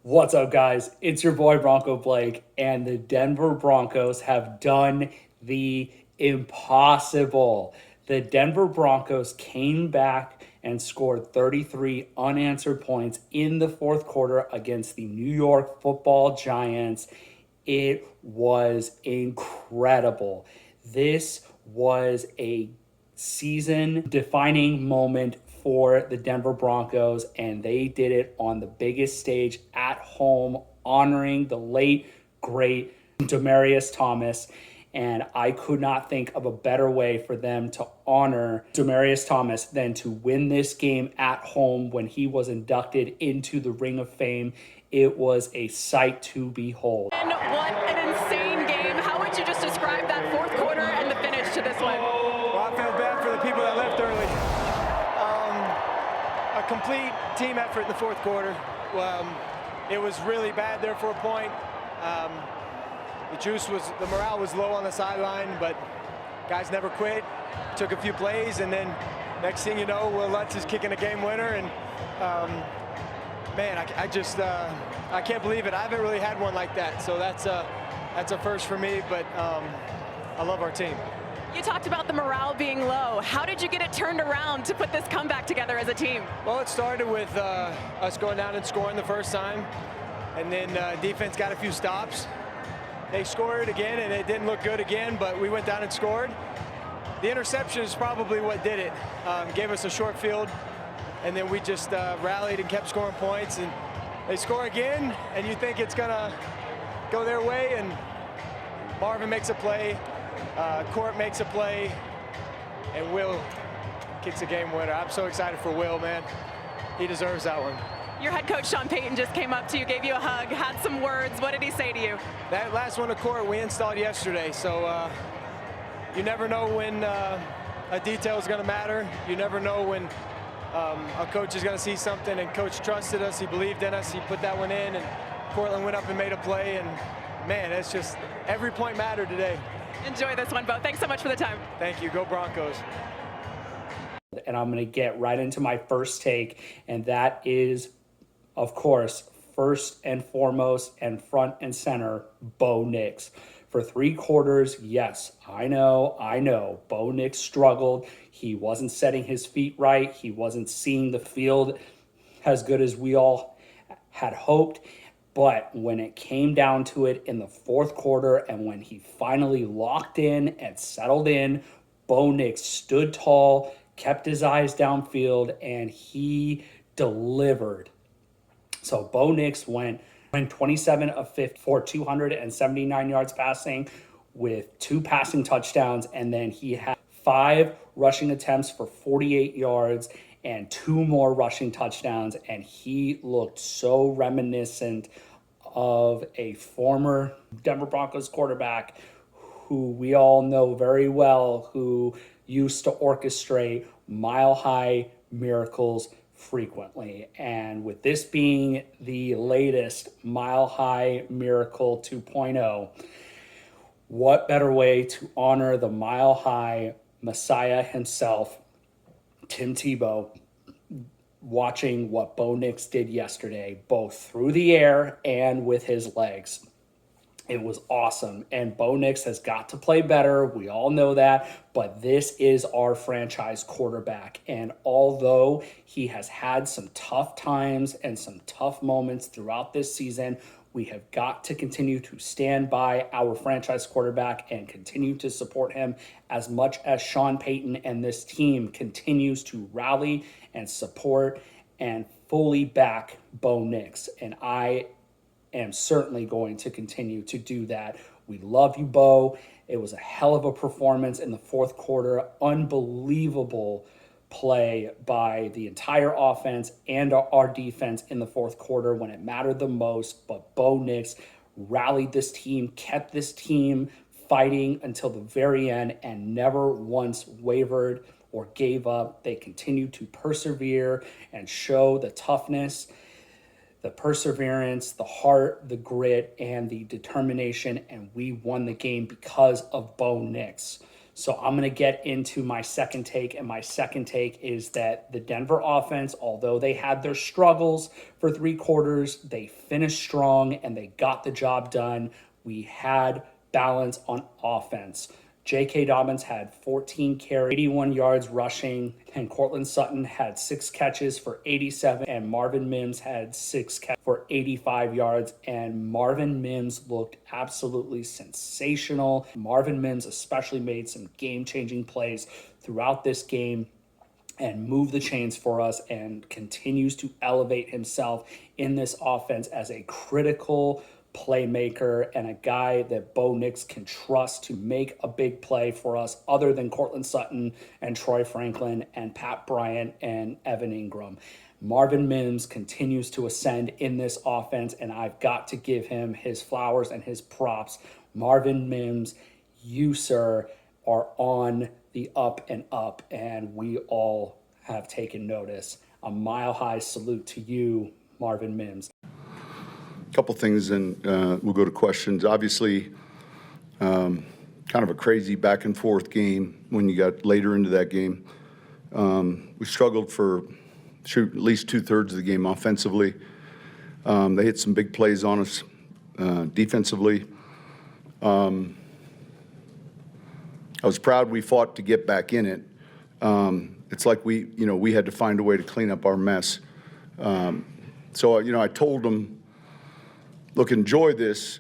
What's up, guys? It's your boy Bronco Blake, and the Denver Broncos have done the impossible. The Denver Broncos came back and scored 33 unanswered points in the fourth quarter against the New York Football Giants. It was incredible. This was a season defining moment for the Denver Broncos, and they did it on the biggest stage at home, honoring the late, great Demaryius Thomas. And I could not think of a better way for them to honor Demaryius Thomas than to win this game at home when he was inducted into the Ring of Fame. It was a sight to behold. And what an insane game. How would you just describe that fourth quarter and the finish to this one? Well, I feel bad for the people that left early. A complete team effort in the fourth quarter. It was really bad there for a point. The morale was low on the sideline, but guys never quit. Took a few plays, and then next thing you know, Will Lutz is kicking a game winner, and man, I can't believe it. I haven't really had one like that, so that's a first for me. But I love our team. You talked about the morale being low. How did you get it turned around to put this comeback together as a team? Well, it started with us going down and scoring the first time, and then defense got a few stops. They scored again, and it didn't look good again, but we went down and scored. The interception is probably what did it. Gave us a short field, and then we just rallied and kept scoring points, and they score again, and you think it's gonna go their way, and Marvin makes a play, Court makes a play, and Will kicks a game winner. I'm so excited for Will, man. He deserves that one. Your head coach, Sean Payton, just came up to you, gave you a hug, had some words. What did he say to you? That last one to Court we installed yesterday, so you never know when a detail is going to matter. You never know when a coach is going to see something, and Coach trusted us. He believed in us. He put that one in, and Cortland went up and made a play, and man, it's just every point mattered today. Enjoy this one, Bo. Thanks so much for the time. Thank you. Go Broncos. And I'm going to get right into my first take, and that is, of course, first and foremost and front and center, Bo Nix. For 3 quarters, yes, I know, Bo Nix struggled. He wasn't setting his feet right. He wasn't seeing the field as good as we all had hoped. But when it came down to it in the fourth quarter, and when he finally locked in and settled in, Bo Nix stood tall, kept his eyes downfield, and he delivered. So Bo Nix went 27 of 50 for 279 yards passing with 2 passing touchdowns, and then he had 5 rushing attempts for 48 yards and 2 more rushing touchdowns, and he looked so reminiscent of a former Denver Broncos quarterback who we all know very well, who used to orchestrate mile-high miracles frequently. And with this being the latest mile-high miracle 2.0, what better way to honor the mile-high Messiah himself, Tim Tebow, watching what Bo Nix did yesterday, both through the air and with his legs. It was awesome, and Bo Nix has got to play better. We all know that, but this is our franchise quarterback, and although he has had some tough times and some tough moments throughout this season, we have got to continue to stand by our franchise quarterback and continue to support him as much as Sean Payton and this team continues to rally and support and fully back Bo Nix. And I am certainly going to continue to do that. We love you, Bo. It was a hell of a performance in the fourth quarter. Unbelievable play by the entire offense and our defense in the fourth quarter when it mattered the most. But Bo Nix rallied this team, kept this team fighting until the very end, and never once wavered or gave up. They continued to persevere and show the toughness, the perseverance, the heart, the grit, and the determination, and we won the game because of Bo Nix. So I'm going to get into my second take, and my second take is that the Denver offense, although they had their struggles for 3 quarters, they finished strong and they got the job done. We had balance on offense. J.K. Dobbins had 14 carries, 81 yards rushing, and Cortland Sutton had 6 catches for 87, and Marvin Mims had 6 catches for 85 yards, and Marvin Mims looked absolutely sensational. Marvin Mims especially made some game-changing plays throughout this game and move the chains for us, and continues to elevate himself in this offense as a critical playmaker and a guy that Bo Nix can trust to make a big play for us, other than Cortland Sutton and Troy Franklin and Pat Bryant and Evan Ingram. Marvin Mims continues to ascend in this offense, and I've got to give him his flowers and his props. Marvin Mims, you, sir, are on the up and up, and we all have taken notice. A mile-high salute to you, Marvin Mims. Couple things, and we'll go to questions. Obviously, kind of a crazy back and forth game when you got later into that game. We struggled for at least 2/3 of the game offensively. They hit some big plays on us defensively. I was proud we fought to get back in it. It's like we had to find a way to clean up our mess. So I told them, look, enjoy this.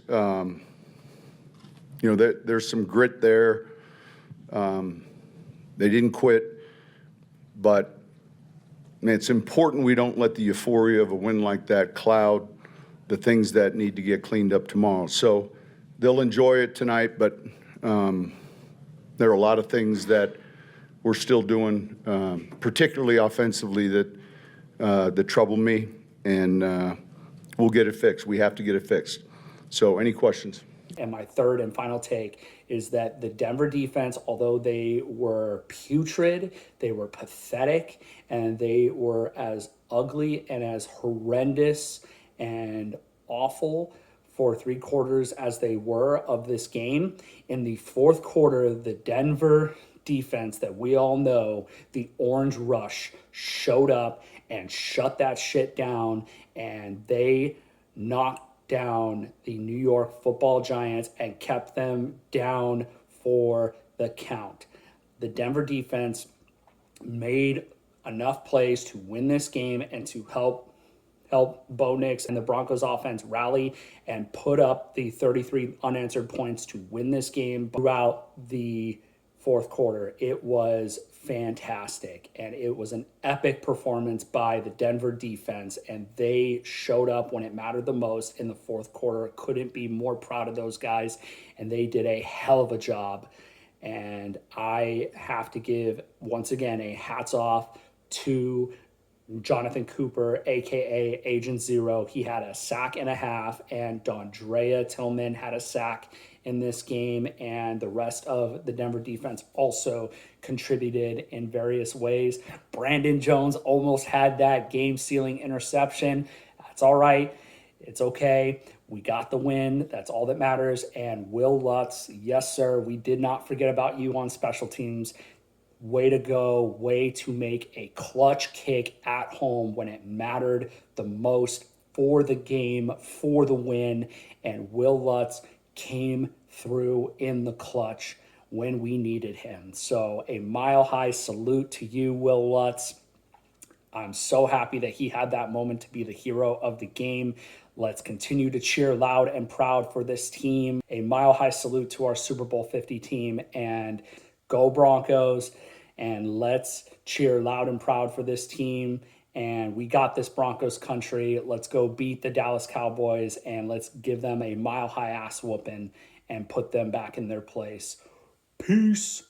There's some grit there. They didn't quit, but man, it's important we don't let the euphoria of a win like that cloud the things that need to get cleaned up tomorrow. So they'll enjoy it tonight, but there are a lot of things that we're still doing, particularly offensively, that trouble me, and we'll get it fixed. We have to get it fixed. So any questions? And my third and final take is that the Denver defense, although they were putrid, they were pathetic, and they were as ugly and as horrendous and awful for 3 quarters as they were of this game. In the fourth quarter, the Denver defense that we all know, the Orange Rush, showed up and shut that shit down, and they knocked down the New York Football Giants and kept them down for the count. The Denver defense made enough plays to win this game and to help Bo Nix and the Broncos offense rally and put up the 33 unanswered points to win this game throughout the fourth quarter. It was fantastic, and it was an epic performance by the Denver defense, and they showed up when it mattered the most in the fourth quarter. Couldn't be more proud of those guys, and they did a hell of a job. And I have to give, once again, a hats off to Jonathan Cooper, aka Agent Zero. He had a sack and a half, and Dondrea Tillman had a sack in this game, and the rest of the Denver defense also contributed in various ways. Brandon Jones almost had that game-sealing interception. That's all right. It's okay. We got the win. That's all that matters. And Will Lutz, yes, sir, we did not forget about you on special teams. Way to go. Way to make a clutch kick at home when it mattered the most for the game, for the win. And Will Lutz came through in the clutch when we needed him. So a mile-high salute to you, Will Lutz. I'm so happy that he had that moment to be the hero of the game. Let's continue to cheer loud and proud for this team. A mile-high salute to our Super Bowl 50 team, and go Broncos. And let's cheer loud and proud for this team. And we got this, Broncos country. Let's go beat the Dallas Cowboys, and let's give them a mile-high ass whooping and put them back in their place. Peace.